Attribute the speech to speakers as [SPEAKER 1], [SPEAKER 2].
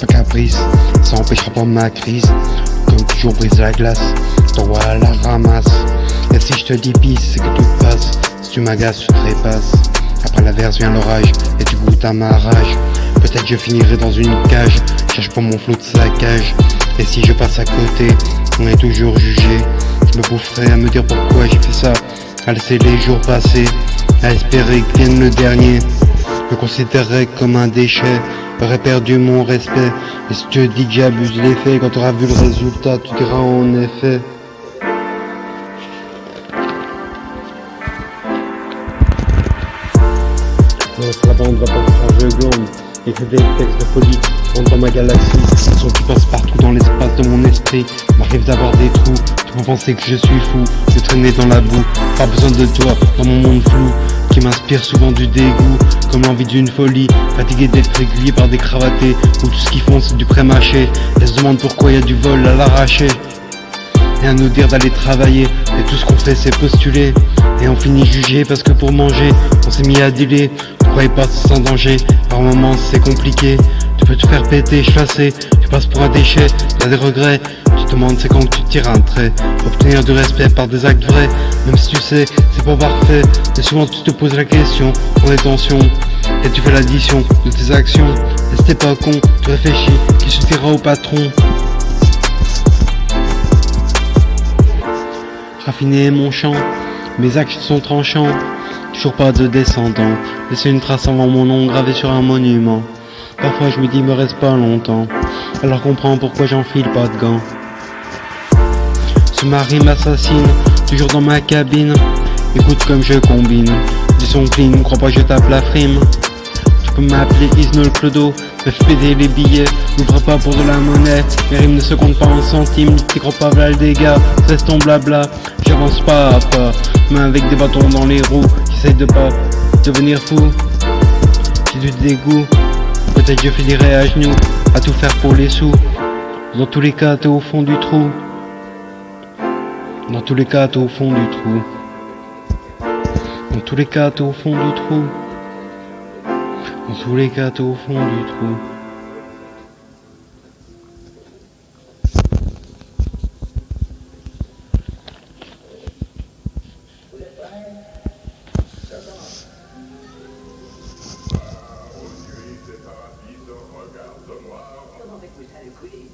[SPEAKER 1] pas caprice, ça empêchera pas ma crise. Comme toujours brise la glace, t'envoies à la ramasse. Et si je te dis pisse, c'est que tout passe. Si tu m'agaces, tu trépasses. Après l'averse vient l'orage, et tu goûtes à ma rage. Peut-être je finirai dans une cage, cherche pas mon flot de saccage. Et si je passe à côté, on est toujours jugé. Je me boufferai à me dire pourquoi j'ai fait ça, à laisser les jours passer, à espérer que vienne le dernier. Je me considérerais comme un déchet, j'aurais perdu mon respect. Et si tu te dis que j'abuse les faits, quand tu auras vu le résultat, tu diras en effet. La bande va pas faire jeu glande. Écris des textes de folie, rentre dans ma galaxie. Le son qui passe partout dans l'espace de mon esprit. M'arrive d'avoir des trous, tu peux penser que je suis fou, de traîner dans la boue. Pas besoin de toi dans mon monde flou, qui m'inspire souvent du dégoût, comme l'envie d'une folie. Fatigué d'être régulier par des cravatés, où tout ce qu'ils font c'est du pré-mâché. Elles se demandent pourquoi y a du vol à l'arraché. Et à nous dire d'aller travailler, et tout ce qu'on fait c'est postuler. Et on finit jugé parce que pour manger, on s'est mis à dealer. Tu croyais pas sans danger, par moments c'est compliqué. Tu peux te faire péter, chasser, tu passes pour un déchet, t'as des regrets. Tu te demandes c'est quand que tu tires un trait, pour obtenir du respect par des actes vrais. Même si tu sais, c'est pas parfait, mais souvent tu te poses la question, en détention. Et tu fais l'addition de tes actions, et si t'es pas con, tu réfléchis, qui suffira au patron. Raffiner mon chant, mes actes sont tranchants. Toujours pas de descendant, laisser une trace avant mon nom gravé sur un monument. Parfois je me dis me reste pas longtemps, alors comprends pourquoi j'enfile pas de gants. Ce mari m'assassine, toujours dans ma cabine. Écoute comme je combine, du son clean, crois pas que je tape la frime. Tu peux m'appeler Isnol Clodo, me fais péter les billets, n'ouvre pas pour de la monnaie. Mes rimes ne se comptent pas en centimes, t'y crois pas voilà le dégât, cesse ton blabla. J'avance pas à pas, main avec des bâtons dans les roues, j'essaye de pas devenir fou. J'ai du dégoût, peut-être je finirai à genoux, à tout faire pour les sous. Dans tous les cas t'es au fond du trou. Dans tous les cas t'es au fond du trou. Dans tous les cas t'es au fond du trou. Dans tous les cas t'es au fond du trou.
[SPEAKER 2] Comment faites-vous ça le couler?